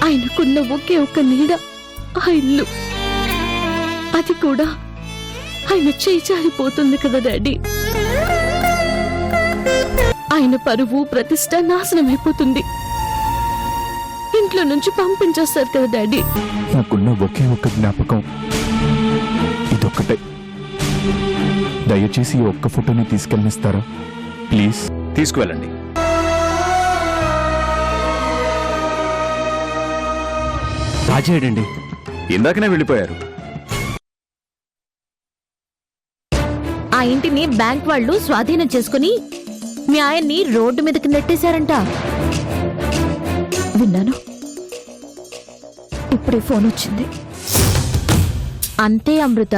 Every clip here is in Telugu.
ఆయనకున్న ఒకే ఒక్క నీడ ఆ ఇల్లు. అది కూడా ఆయన చేయి జారిపోతుంది కదా డాడీ. ఆయన పరువు ప్రతిష్ట నాశనమైపోతుంది. ఇంట్లో నుంచి పంపించేస్తారు కదా డాడీ. నాకున్న ఒకే ఒక్క జ్ఞాపకం ఇదొక్కటే. దయచేసి ఈ ఒక్క ఫోటోని తీసుకెళ్ళనిస్తారా ప్లీజ్? తీసుకువెళ్ళండి. రాజేడండి. ఇందాకనే వెళ్ళిపోయారు. ఆ ఇంటిని బ్యాంక్ వాళ్ళు స్వాధీనం చేసుకుని మీ ఆయన్ని రోడ్డు మీదకి నెట్టేశారంట. విన్నాను. ఇప్పుడే ఫోన్ వచ్చింది. అంతే అమృత,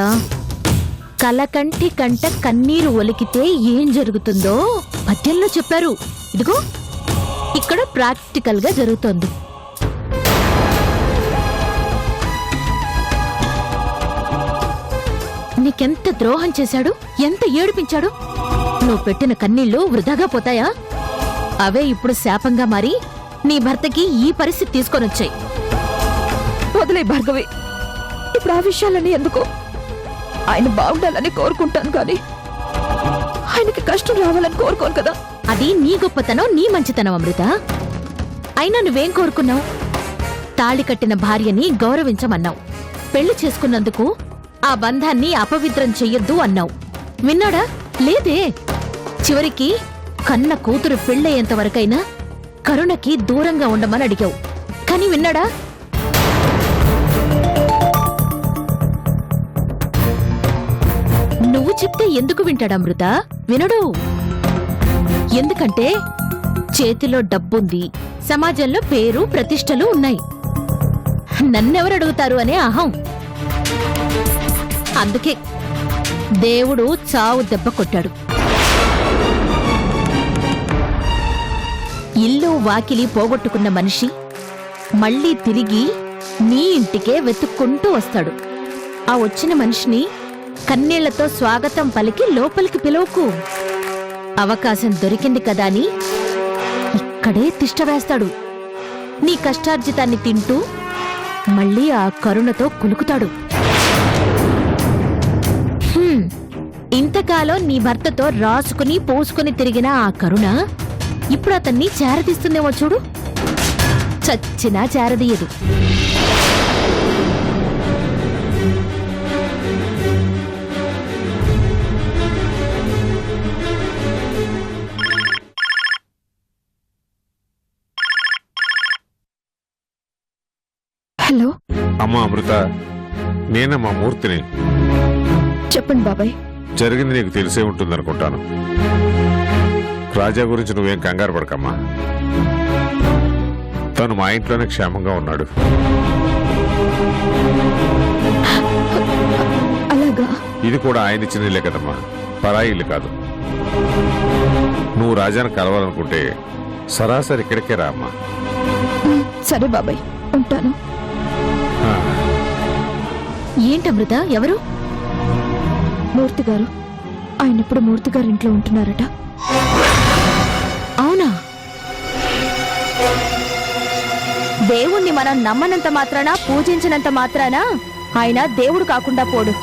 కలకంటి కంట కన్నీరు ఒలికితే ఏం జరుగుతుందో పద్యంలో చెప్పారు. ఇదిగో ఇక్కడ ప్రాక్టికల్ గా జరుగుతోంది. నీకెంత ద్రోహం చేశాడు, ఎంత ఏడిపించాడు. నువ్వు పెట్టిన కన్నీళ్లు వృధాగా పోతాయా? అవే ఇప్పుడు శాపంగా మారి నీ భర్తకి ఈ పరిస్థితి తీసుకొనొచ్చాయి. వదిలే భార్గవి, ఇప్పుడు ఆ విషయాలని ఎందుకు? ఆయన బాగుండాలని కోరుకుంటాను కానీ ఆయనకి కష్టం రావాలని కోరుకోను కదా. అది నీ గొప్పతనం, నీ మంచితనం అమృత. అయినా నువ్వేం కోరుకున్నావు? తాళి కట్టిన భార్యని గౌరవించమన్నావు. పెళ్లి చేసుకున్నందుకు ఆ బంధాన్ని అపవిత్రం చెయ్యొద్దు అన్నావు. విన్నాడా? లేదే. చివరికి కన్న కూతురు పెళ్ళయ్యేంత వరకైనా కరుణకి దూరంగా ఉండమని అడిగావు. కాని విన్నాడా? నువ్వు చెప్తే ఎందుకు వింటాడు అమృత? వినడు. ఎందుకంటే చేతిలో డబ్బుంది, సమాజంలో పేరు ప్రతిష్టలు ఉన్నాయి. నన్నెవరు అడుగుతారు అనే అహం. అందుకే దేవుడు చావు దెబ్బ కొట్టాడు. ఇల్లు వాకిలి పోగొట్టుకున్న మనిషి మళ్లీ తిరిగి నీ ఇంటికే వెతుక్కుంటూ వస్తాడు. ఆ వచ్చిన మనిషిని కన్నీళ్లతో స్వాగతం పలికి లోపలికి పిలువకు. అవకాశం దొరికింది కదా అని ఇక్కడే తిష్టవేస్తాడు. నీ కష్టార్జితాన్ని తింటూ మళ్ళీ ఆ కరుణతో కులుకుతాడు. ఇంతకాలం నీ భర్తతో రాసుకుని పోసుకుని తిరిగిన ఆ కరుణ ఇప్పుడు అతన్ని చేరదీస్తుందేమో చూడు. చచ్చినా చేరదీయదు. హలో. అమ్మా అమృత, నేనమ్మా మూర్తిని. చెప్పండి బాబాయ్. జరిగింది నీకు తెలిసే ఉంటుందనుకుంటాను. రాజా గురించి నువ్వేం కంగారు పడకమ్మా. తను మా ఇంట్లోనే క్షేమంగా ఉన్నాడు. అలాగా? ఇది కూడా ఆయన ఇచ్చిన ఇల్లే కదమ్మా, పరాయి ఇల్లు కాదు. నువ్వు రాజాను కలవాలనుకుంటే సరాసరి ఇక్కడికే రా అమ్మా. సరే బాబాయ్, ఉంటాను. ఏంటమృత? ఎవరు? మూర్తి గారు. ఆయన ఇప్పుడు మూర్తి గారు ఇంట్లో ఉంటున్నారట. అవునా? దేవుణ్ణి మనం నమ్మనంత మాత్రాన, పూజించినంత మాత్రాన ఆయన దేవుడు కాకుండా పోడు.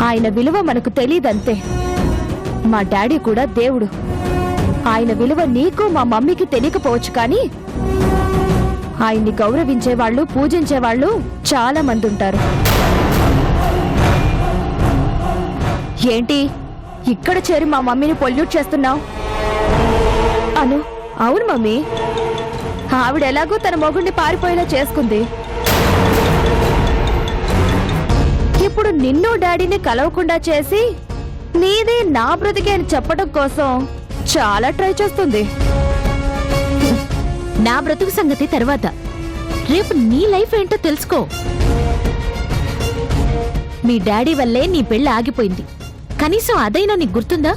ఆయన విలువ మనకు తెలీదంతే. మా డాడీ కూడా దేవుడు. ఆయన విలువ నీకు మా మమ్మీకి తెలియకపోవచ్చు, కానీ ఆయన్ని గౌరవించేవాళ్లు, పూజించేవాళ్లు చాలా మంది ఉంటారు. ఏంటి ఇక్కడ చేరి మా మమ్మీని పొల్యూట్ చేస్తున్నావు? అను. అవును మమ్మీ, ఆవిడ ఎలాగో తన మొగుడిని పారిపోయేలా చేసుకుంది. ఇప్పుడు నిన్ను డాడీని కలవకుండా చేసి నీదే నా బ్రతికే అని చెప్పడం కోసం చాలా ట్రై చేస్తుంది. నా బ్రతుకు సంగతి తర్వాత. రేపు నీ లైఫ్ ఏంటో తెలుసుకో. మీ డాడీ వల్లే నీ పెళ్లి ఆగిపోయింది. కనీసం అదైనా నీకు గుర్తుందా?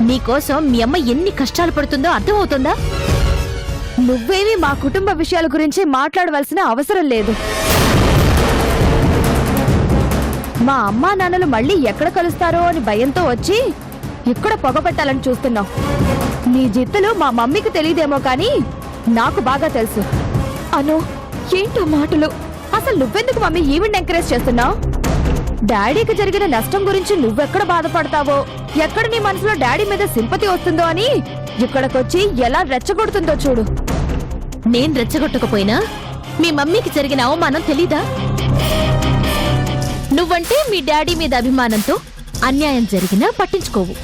నీకోసం మీ అమ్మ ఎన్ని కష్టాలు పడుతుందో అర్థమవుతుందా? నువ్వేమీ మా కుటుంబ విషయాల గురించి మాట్లాడవలసిన అవసరం లేదు. మా అమ్మా నాన్నలు మళ్ళీ ఎక్కడ కలుస్తారో అని భయంతో వచ్చి ఎక్కడ పొగ పెట్టాలని చూస్తున్నావు? నీ జిత్తులు మా మమ్మీకి తెలియదేమో కానీ నాకు బాగా తెలుసు. అను, ఏంటో మాటలు? అసలు నువ్వెందుకు మమ్మీ ఈవెంట్ ఎంకరేజ్ చేస్తున్నావు? డాడీకి జరిగిన నష్టం గురించి నువ్వెక్కడ బాధపడతావో, ఎక్కడ నీ మనసులో డాడీ మీద సింపతి వస్తుందో అని ఇక్కడికొచ్చి ఎలా రెచ్చగొడుతుందో చూడు. నేను రెచ్చగొట్టకపోయినా మీ మమ్మీకి జరిగిన అవమానం తెలీదా? నువ్వంటే మీ డాడీ మీద అభిమానంతో అన్యాయం జరిగినా పట్టించుకోవు,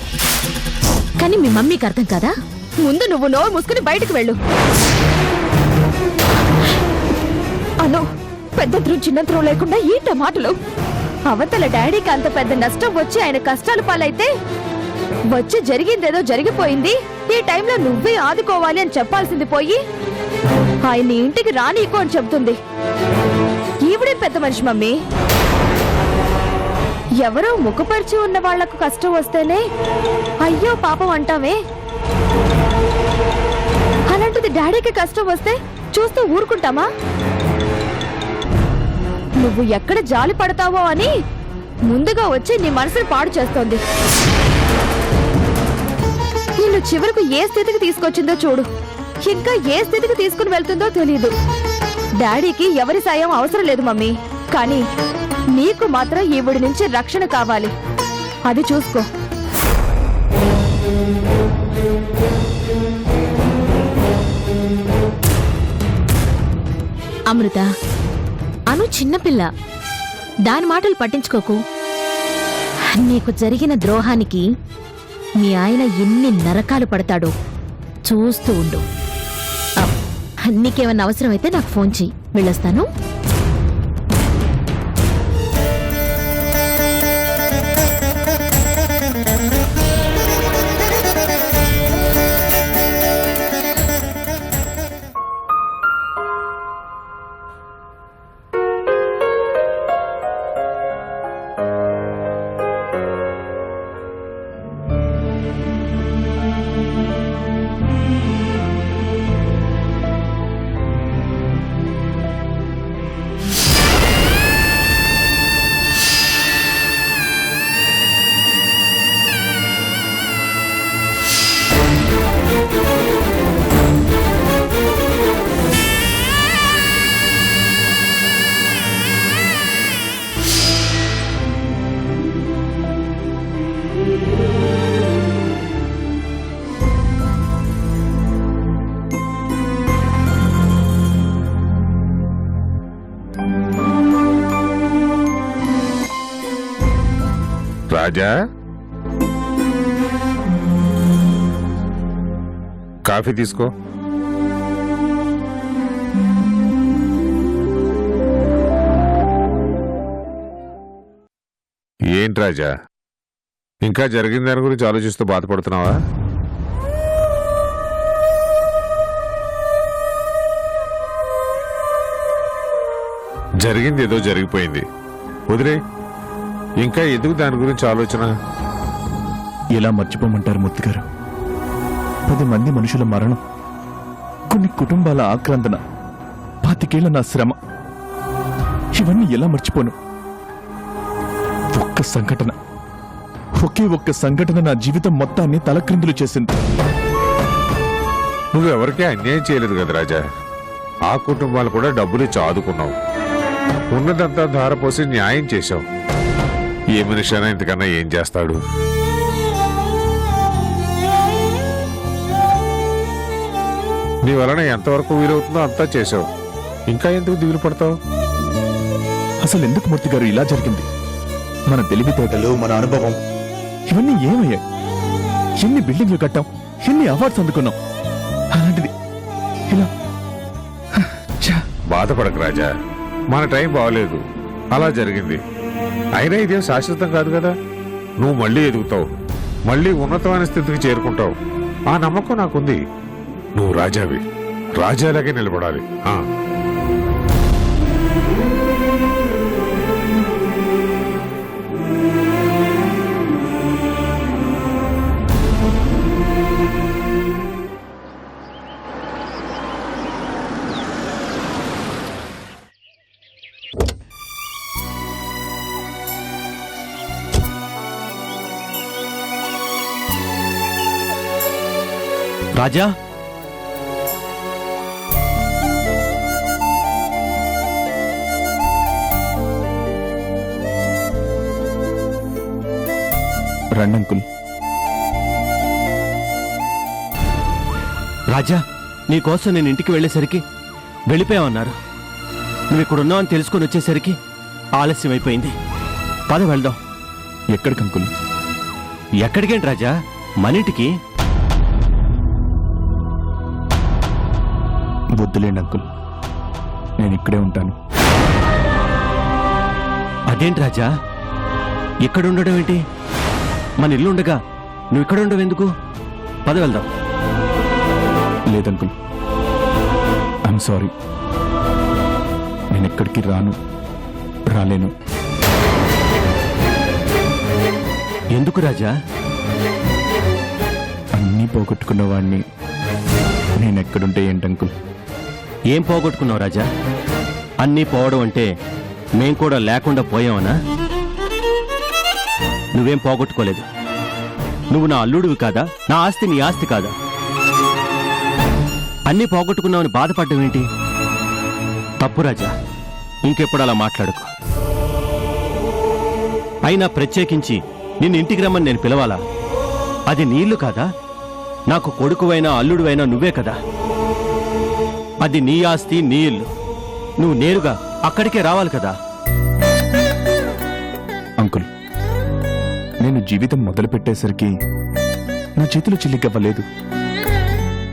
కానీ మీ మమ్మీకి అర్థం కాదా? ముందు నువ్వు నోరు మూసుకుని బయటకు వెళ్ళు. అను, పెద్ద త్రూ చిన్న త్రూ లేకుండా ఏంటో మాటలు? అవతల డాడీకి అంత పెద్ద నష్టం వచ్చి ఆయన కష్టాలు పాలైతే వచ్చి జరిగిందేదో జరిగిపోయింది, ఈ టైంలో నువ్వే ఆదుకోవాలి అని చెప్పాల్సింది పోయి ఆయన్ని ఇంటికి రానీకో అని చెబుతుంది. ఈవిడే పెద్ద మనిషి మమ్మీ. ఎవరో ముఖపరిచి ఉన్న వాళ్లకు కష్టం వస్తేనే అయ్యో పాపం అంటావే, అలాంటిది డాడీకి కష్టం వస్తే చూస్తూ ఊరుకుంటామా? నువ్వు ఎక్కడ జాలి పడతావో అని ముందుగా వచ్చి నీ మనసును పాడు చేస్తోంది. నిన్ను చివరకు ఏ స్థితికి తీసుకొచ్చిందో చూడు. ఇంకా ఏ స్థితికి తీసుకుని వెళ్తుందో తెలీదు. డాడీకి ఎవరి సాయం అవసరం లేదు మమ్మీ, కానీ నీకు మాత్రం ఈవిడి నుంచి రక్షణ కావాలి. అది చూసుకో. అమృత, అను చిన్నపిల్ల, దాని మాటలు పట్టించుకోకు. నీకు జరిగిన ద్రోహానికి మీ ఆయన ఎన్ని నరకాలు పడతాడో చూస్తూ ఉండు. నీకేమన్నా అవసరమైతే నాకు ఫోన్ చెయ్యి, వెళ్ళొస్తాను. రాజా, కాఫీ తీసుకో. ఏంటి రాజా, ఇంకా జరిగిన దాని గురించి ఆలోచిస్తూ బాధపడుతున్నావా? జరిగింది ఏదో జరిగిపోయింది, వదిలే. ఇంకా ఎందుకు దాని గురించి ఆలోచన? ఎలా మర్చిపోమంటారు మూర్తి గారు? 10 మంది మనుషుల మరణం, కొన్ని కుటుంబాల ఆక్రందన, 25 ఏళ్ల నా శ్రమ, ఇవన్నీ ఎలా మర్చిపోను? ఒక్క సంఘటన, ఒకే ఒక్క సంఘటన నా జీవితం మొత్తాన్ని తలక్రిందులు చేసింది. నువ్వెవరికీ అన్యాయం చేయలేదు కదా రాజా. ఆ కుటుంబాలు కూడా డబ్బులు ఆదుకున్నావు, ఉన్నదంతా ధారపోసి న్యాయం చేశావు. ఏ మనిషి అయినా ఇంతకన్నా ఏం చేస్తాడు? నీ వలన ఎంతవరకు వీలవుతుందో అంతా చేశావు, ఇంకా ఎందుకు దిగులు పడతావు? అసలు ఎందుకు మూర్తి గారు ఇలా జరిగింది? మన తెలివితేటలు, మన అనుభవం, ఇవన్నీ ఏమయ్యాయి? ఎన్ని బిల్డింగ్లు కట్టాం, ఎన్ని అవార్డ్స్ అందుకున్నాం, అలాంటిది ఇలా. బాధపడకు రాజా, మన టైం బాగలేదు, అలా జరిగింది. అయినా ఇదేం శాశ్వతం కాదు కదా. నువ్వు మళ్ళీ ఎదుగుతావు, మళ్ళీ ఉన్నతమైన స్థితికి చేరుకుంటావు. ఆ నమ్మకం నాకుంది. నువ్వు రాజావి, రాజాలాగే నిలబడాలి. రాజా, రండి అంకుల్. రాజా, నీకోసం నేను ఇంటికి వెళ్ళేసరికి వెళ్ళిపోయావన్నారు. నువ్వు ఇక్కడ ఉన్నావని తెలుసుకొని వచ్చేసరికి ఆలస్యం అయిపోయింది. పద వెళ్దాం. ఎక్కడికి అంకుల్? ఎక్కడికేంటి రాజా, మన ఇంటికి. వద్దులేండి అంకుల్, నేను ఇక్కడే ఉంటాను. అదేంటి రాజా, ఇక్కడ ఉండడం ఏంటి? మన ఇల్లు ఉండగా నువ్వు ఇక్కడ ఉండవు ఎందుకు? పద వెళ్దాం. లేదంకుల్, ఐఎమ్ సారీ. నేను ఎక్కడికి రాలేను. ఎందుకు రాజా? అన్నీ పోగొట్టుకున్న వాడిని నేను ఎక్కడుంటే ఏంటంకుల్? ఏం పోగొట్టుకున్నావు రాజా? అన్నీ పోవడం అంటే మేం కూడా లేకుండా పోయావనా? నువ్వేం పోగొట్టుకోలేదు. నువ్వు నా అల్లుడివి కాదా? నా ఆస్తి నీ ఆస్తి కాదా? అన్నీ పోగొట్టుకున్నావని బాధపడ్డం ఏంటి? తప్పు రాజా, ఇంకెప్పుడు అలా మాట్లాడుకో. అయినా ప్రత్యేకించి నిన్ను ఇంటికి రమ్మని నేను పిలవాలా? అది నీ ఇల్లు కాదా? నాకు కొడుకువైనా అల్లుడివైనా నువ్వే కదా. అది నీ ఆస్తి, నీ ఇల్లు. నువ్వు నేరుగా అక్కడికే రావాలి కదా. అంకుల్, నేను జీవితం మొదలుపెట్టేసరికి నా చేతులు చిల్లిగవ్వలేదు.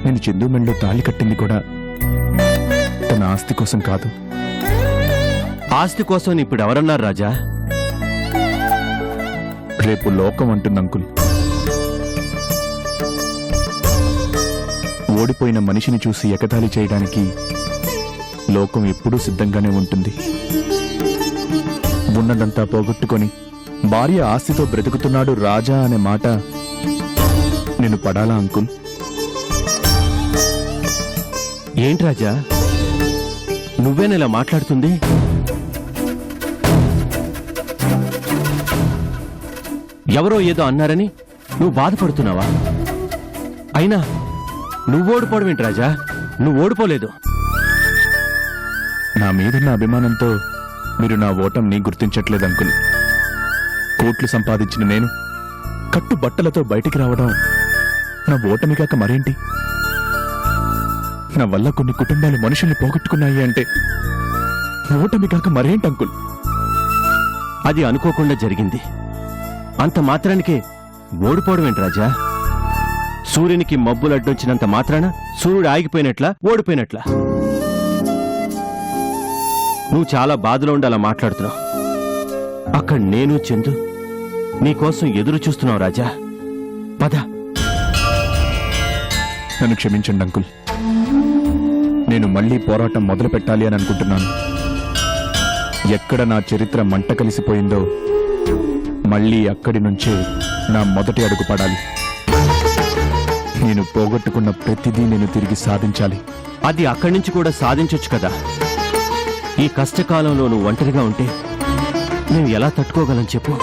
నేను చందు మెళ్ళలో తాళి కట్టింది కూడా తన ఆస్తి కోసం కాదు. ఆస్తి కోసం ఇప్పుడు ఎవరన్నారు రాజా? రేపు లోకం అంటుంది అంకుల్. ఓడిపోయిన మనిషిని చూసి ఎగతాళి చేయడానికి లోకం ఎప్పుడూ సిద్ధంగానే ఉంటుంది. ఉన్నదంతా పోగొట్టుకొని భార్య ఆస్తితో బ్రతుకుతున్నాడు రాజా అనే మాట నేను పడాలా అంకుల్? ఏంటి రాజా, నువ్వేనలా మాట్లాడుతుంది? ఎవరో ఏదో అన్నారని నువ్వు బాధపడుతున్నావా? అయినా నువ్వు ఓడిపోవడం ఏంటి రాజా? నువ్వు ఓడిపోలేదు. నా మీదున్న అభిమానంతో మీరు నా ఓటంని గుర్తించట్లేదు అంకుల్. కోట్లు సంపాదించిన నేను కట్టు బట్టలతో బయటికి రావడం నా ఓటమి కాక మరేంటి? నా వల్ల కొన్ని కుటుంబాలు మనుషుల్ని పోగొట్టుకున్నాయి అంటే ఓటమి కాక మరేంటి అంకుల్? అది అనుకోకుండా జరిగింది. అంత మాత్రానికే ఓడిపోవడం ఏంటి రాజా? సూర్యునికి మబ్బులు అడ్డొచ్చినంత మాత్రాన సూర్యుడు ఆగిపోయినట్లా, ఓడిపోయినట్లా? నువ్వు చాలా బాధలో ఉండి అలా మాట్లాడుతున్నావు. అక్కడ నేను చందు నీకోసం ఎదురు చూస్తున్నావు రాజా. పద. నన్ను క్షమించండి అంకుల్. నేను మళ్లీ పోరాటం మొదలు పెట్టాలి అని అనుకుంటున్నాను. ఎక్కడ నా చరిత్ర మంట కలిసిపోయిందో మళ్లీ అక్కడి నుంచే నా మొదటి అడుగు పడాలి. నేను పోగొట్టుకున్న ప్రతిదీ నేను తిరిగి సాధించాలి. అది అక్కడి నుంచి కూడా సాధించొచ్చు కదా. ఈ కష్టకాలంలో నువ్వు ఒంటరిగా ఉంటే నేను ఎలా తట్టుకోగలను చెప్పు?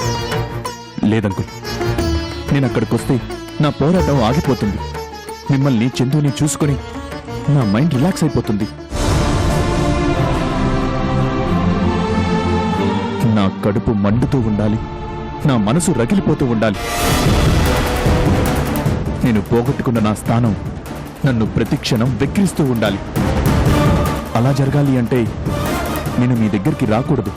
లేదంకుల్, నేను అక్కడికొస్తే నా పోరాటం ఆగిపోతుంది. మిమ్మల్ని చందుని చూసుకుని నా మైండ్ రిలాక్స్ అయిపోతుంది. నా కడుపు మండుతూ ఉండాలి, నా మనసు రగిలిపోతూ ఉండాలి. నేను పోగొట్టుకున్న నా స్థానం నన్ను ప్రతిక్షణం వెక్కిరిస్తూ ఉండాలి. అలా జరగాలి అంటే నేను మీ దగ్గరికి రాకూడదు.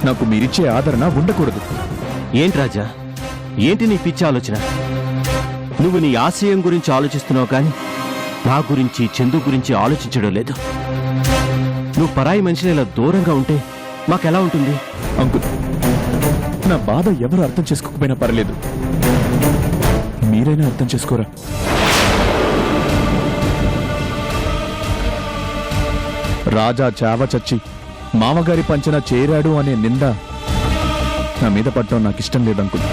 నాకు మీరిచ్చే ఆదరణ ఉండకూడదు. ఏంటి రాజా, ఏంటి నీ పిచ్చి ఆలోచన? నువ్వు నీ ఆశయం గురించి ఆలోచిస్తున్నావు కానీ నా గురించి, చందు గురించి ఆలోచించడం లేదు. నువ్వు పరాయి మనిషిని ఇలా దూరంగా ఉంటే మాకెలా ఉంటుంది? అంకుల్, నా బాధ ఎవరు అర్థం చేసుకోకపోయినా పర్లేదు, మీరైనా అర్థం చేసుకోరా? రాజా చావ చచ్చి మామగారి పంచన చేరాడు అనే నింద నా మీద పడటం నాకు ఇష్టం లేదు అంకుల్.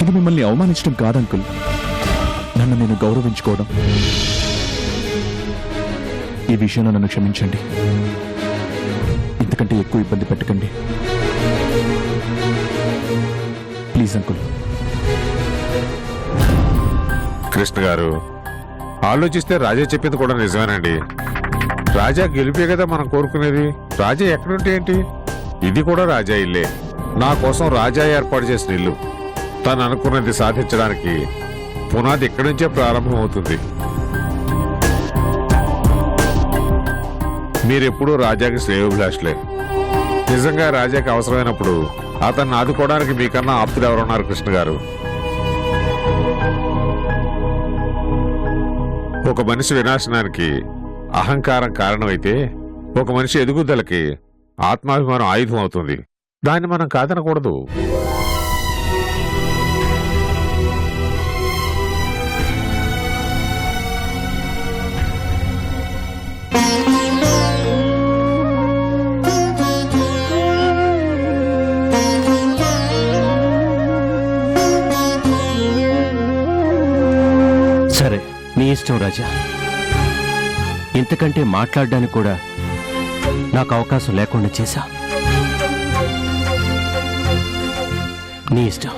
ఇది మిమ్మల్ని అవమానించడం కాదంకుల్, నన్ను నేను గౌరవించుకోవడం. ఈ విషయంలో నన్ను క్షమించండి. ఇంతకంటే ఎక్కువ ఇబ్బంది పెట్టకండి ప్లీజ్ అంకుల్. కృష్ణ గారు, ఆలోచిస్తే రాజా చెప్పింది కూడా నిజమేనండి. రాజా గెలిపే కదా మనం కోరుకునేది. రాజా ఎక్కడుంటే ఏంటి, ఇది కూడా రాజా ఇల్లే. నా కోసం రాజా ఏర్పాటు చేసిన ఇల్లు. తను అనుకున్నది సాధించడానికి పునాది ఇక్కడి నుంచే ప్రారంభం అవుతుంది. మీరెప్పుడూ రాజాకి శ్రేయోభిలాషులే. నిజంగా రాజాకి అవసరమైనప్పుడు అతన్ని ఆదుకోవడానికి మీకన్నా ఆప్తులు ఎవరున్నారు కృష్ణ గారు? ఒక మనిషి వినాశనానికి అహంకారం కారణమైతే ఒక మనిషి ఎదుగుదలకి ఆత్మాభిమానం ఆయుధం అవుతుంది. దాన్ని మనం కాదనకూడదు. సరే, నీ ఇష్టం రాజా. ఇంతకంటే మాట్లాడడానికి కూడా నాకు అవకాశం లేకుండా చేశా. నీ ఇష్టం.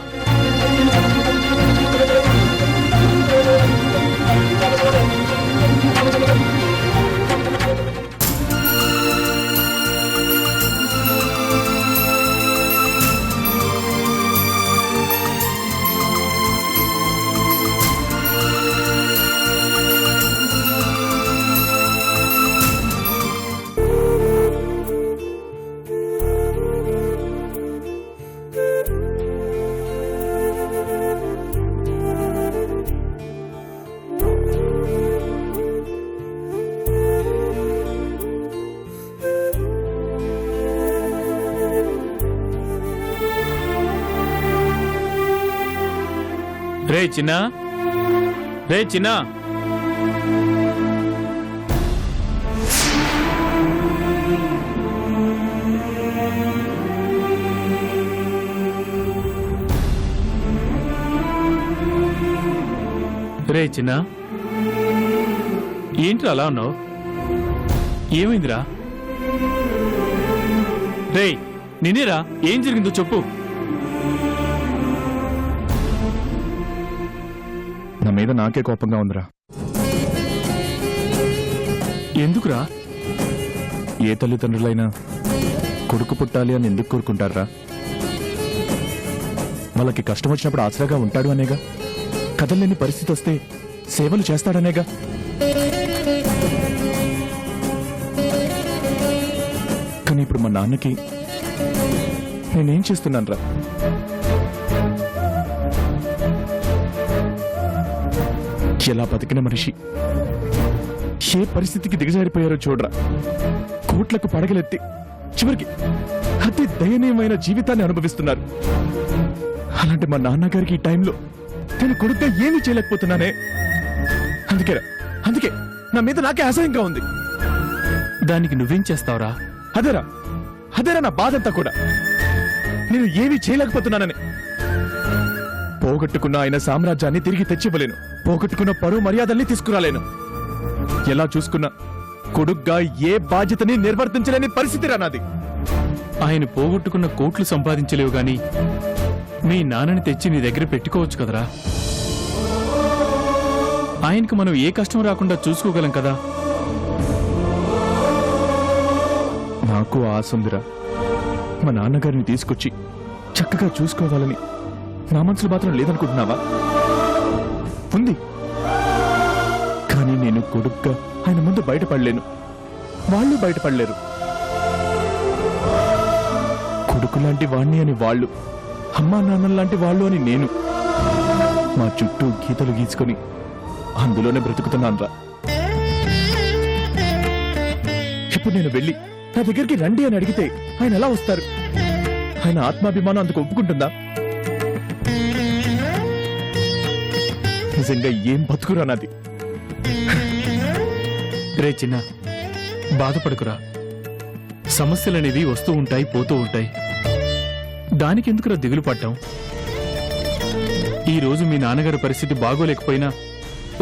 రే చిన్నా, రే చిన్నా. రే చిన్నా, ఏంట్రా అలా ఉన్నావు? ఏమైందిరా? రే నిన్నేరా, ఏం జరిగిందో చెప్పు. నా మీద నాకే కోపంగా ఉందిరా. ఎందుకురా? ఏ తల్లిదండ్రులైనా కొడుకు పుట్టాలి అని ఎందుకు కోరుకుంటారా? వాళ్ళకి కష్టం వచ్చినప్పుడు ఆసరాగా ఉంటాడు అనేగా. కదల్లేని పరిస్థితి వస్తే సేవలు చేస్తాడనేగా. కానీ ఇప్పుడు మా నాన్నకి నేనేం చేస్తున్నానురా? ఎలా బతికిన మనిషి ఏ పరిస్థితికి దిగజారిపోయారో చూడరా. కోట్లకు పడగలెత్తి చివరికి అతి దయనీయమైన జీవితాన్ని అనుభవిస్తున్నారు. అలాంటి మా నాన్నగారికి ఈ టైంలో నేను కొడుగ్గా ఏమీ చేయలేకపోతున్నానే. అందుకే నా మీద నాకే అసహ్యంగా ఉంది. దానికి నువ్వేం చేస్తావురా? అదేరా నా బాధంతా కూడా. నేను ఏమీ చేయలేకపోతున్నానని. పోగొట్టుకున్న ఆయన సామ్రాజ్యాన్ని తిరిగి తెచ్చివ్వలేను. పోగొట్టుకున్న పరువు మర్యాదల్ని తీసుకురాలేను. ఎలా చూసుకున్నా కొడుగ్గా ఏ బాధ్యతని నిర్వర్తించలేని పరిస్థితి రానాది. ఆయన పోగొట్టుకున్న కోట్లు సంపాదించలేవు గాని మీ నాన్నని తెచ్చి నీ దగ్గర పెట్టుకోవచ్చు కదరా. ఆయనకు మనం ఏ కష్టం రాకుండా చూసుకోగలం కదా. నాకు ఆశ ఉందిరా, మా నాన్నగారిని తీసుకొచ్చి చక్కగా చూసుకోవాలని. నా మనసులో మాత్రం లేదనుకుంటున్నావా? ఉంది. కానీ నేను కొడుగ్గా ఆయన ముందు బయటపడలేను, వాళ్ళు బయటపడలేరు. కొడుకు లాంటి వాణ్ణి అని వాళ్ళు, అమ్మా నాన్నలాంటి వాళ్ళు అని నేను. మా చుట్టూ గీతలు గీసుకొని అందులోనే బ్రతుకుతున్నానురా. ఇప్పుడు నేను వెళ్ళి నా దగ్గరికి రండి అని అడిగితే ఆయన ఎలా వస్తారు? ఆయన ఆత్మాభిమానం అందుకు ఒప్పుకుంటుందా? నిజంగా ఏం బతుకురా నాది. రే చిన్న, బాధపడకురా. సమస్యలనేవి వస్తూ ఉంటాయి, పోతూ ఉంటాయి. దానికెందుకురా దిగులు పడ్డాం? ఈ రోజు మీ నాన్నగారి పరిస్థితి బాగోలేకపోయినా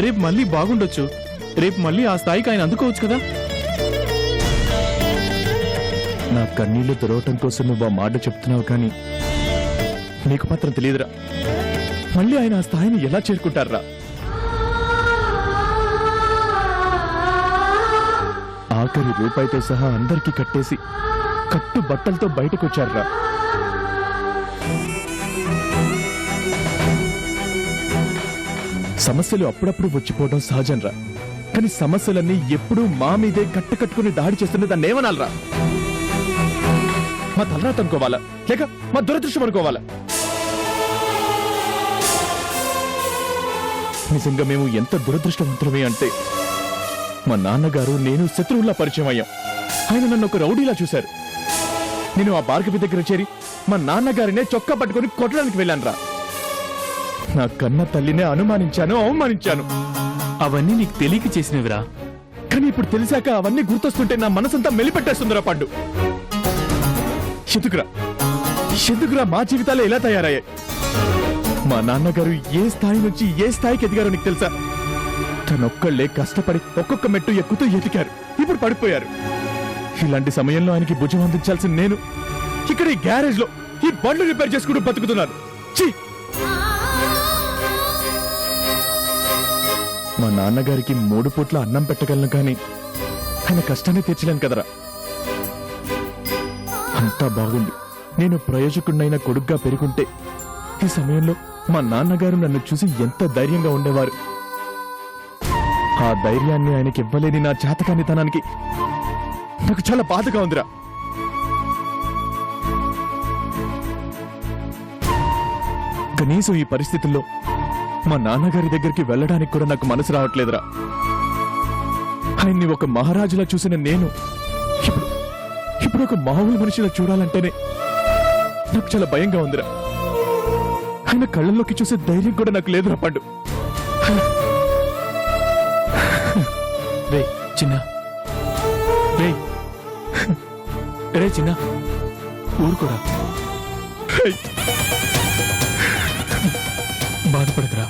రేపు మళ్ళీ బాగుండొచ్చు. రేపు మళ్ళీ ఆ స్థాయికి ఆయన అందుకోవచ్చు కదా. నా కన్నీళ్లు తెరవటం కోసం నువ్వు ఆ మాట చెప్తున్నావు, కానీ నీకు మాత్రం తెలియదురా. మళ్ళీ ఆయన ఆ స్థాయిని ఎలా చేరుకుంటారా? ఆఖరి రూపాయితో సహా అందరికీ కట్టేసి కట్టు బట్టలతో బయటకొచ్చారా? సమస్యలు అప్పుడప్పుడు వచ్చిపోవడం సహజంరా, కానీ సమస్యలన్నీ ఎప్పుడూ మా మీదే కట్టుకుని దాడి చేస్తున్న దాన్ని ఏమనాలరా? మా తలరాత అనుకోవాలా లేక మా దురదృష్టం అనుకోవాలా? నిజంగా మేము ఎంత దురదృష్టవంతులమే అంటే మా నాన్నగారు నేను శత్రువుల్లా పరిచయం అయ్యాం. ఆయన నన్ను ఒక రౌడీలా చూశారు. నేను ఆ భార్గవి దగ్గర చేరి మా నాన్నగారినే చొక్కా పట్టుకుని కొట్టడానికి వెళ్ళానురా. నా కన్న తల్లినే అనుమానించాను, అవమానించాను. అవన్నీ నీకు తెలియక చేసినవిరా. కానీ ఇప్పుడు తెలిసాక అవన్నీ గుర్తొస్తుంటే నా మనసంతా మెలిపెట్టేస్తుందిరా పండు. ఎందుకురా మా జీవితాలు ఎలా తయారయ్యాయి? మా నాన్నగారు ఏ స్థాయి నుంచి ఏ స్థాయికి ఎదిగారో నీకు తెలుసా? తనొక్కళ్లే కష్టపడి ఒక్కొక్క మెట్టు ఎక్కుతూ ఎదిగారు, ఇప్పుడు పడిపోయారు. ఇలాంటి సమయంలో ఆయనకి భుజం అందించాల్సిన నేను ఇక్కడ ఈ గ్యారేజ్ లో ఈ బండ్లు రిపేర్ చేసుకుంటూ బతుకుతున్నాను. ఛీ! మా నాన్నగారికి 3 పూట్ల అన్నం పెట్టగలను కానీ ఆయన కష్టాన్ని తీర్చలేను కదరా. అంతా బాగుంది. నేను ప్రయోజకుడినైన కొడుగ్గా పెరుగుంటే ఈ సమయంలో మా నాన్నగారు నన్ను చూసి ఎంత ధైర్యంగా ఉండేవారు. ఆ ధైర్యాన్ని ఆయనకి ఇవ్వలేని నా చేతకానితనానికి నాకు చాలా బాధగా ఉందిరా. కనీసం ఈ పరిస్థితుల్లో మా నాన్నగారి దగ్గరికి వెళ్ళడానికి కూడా నాకు మనసు రావట్లేదురా. ఆయన్ని ఒక మహారాజులా చూసిన నేను ఇప్పుడు ఒక మామూలు మనిషిలా చూడాలంటేనే నాకు చాలా భయంగా ఉందిరా. ఆయన కళ్ళల్లోకి చూసే ధైర్యం కూడా నాకు లేదురా పండు. రే చిన్న, రే చిన్న, ఊరుకోరా, రేయ్, బాధపడకురా.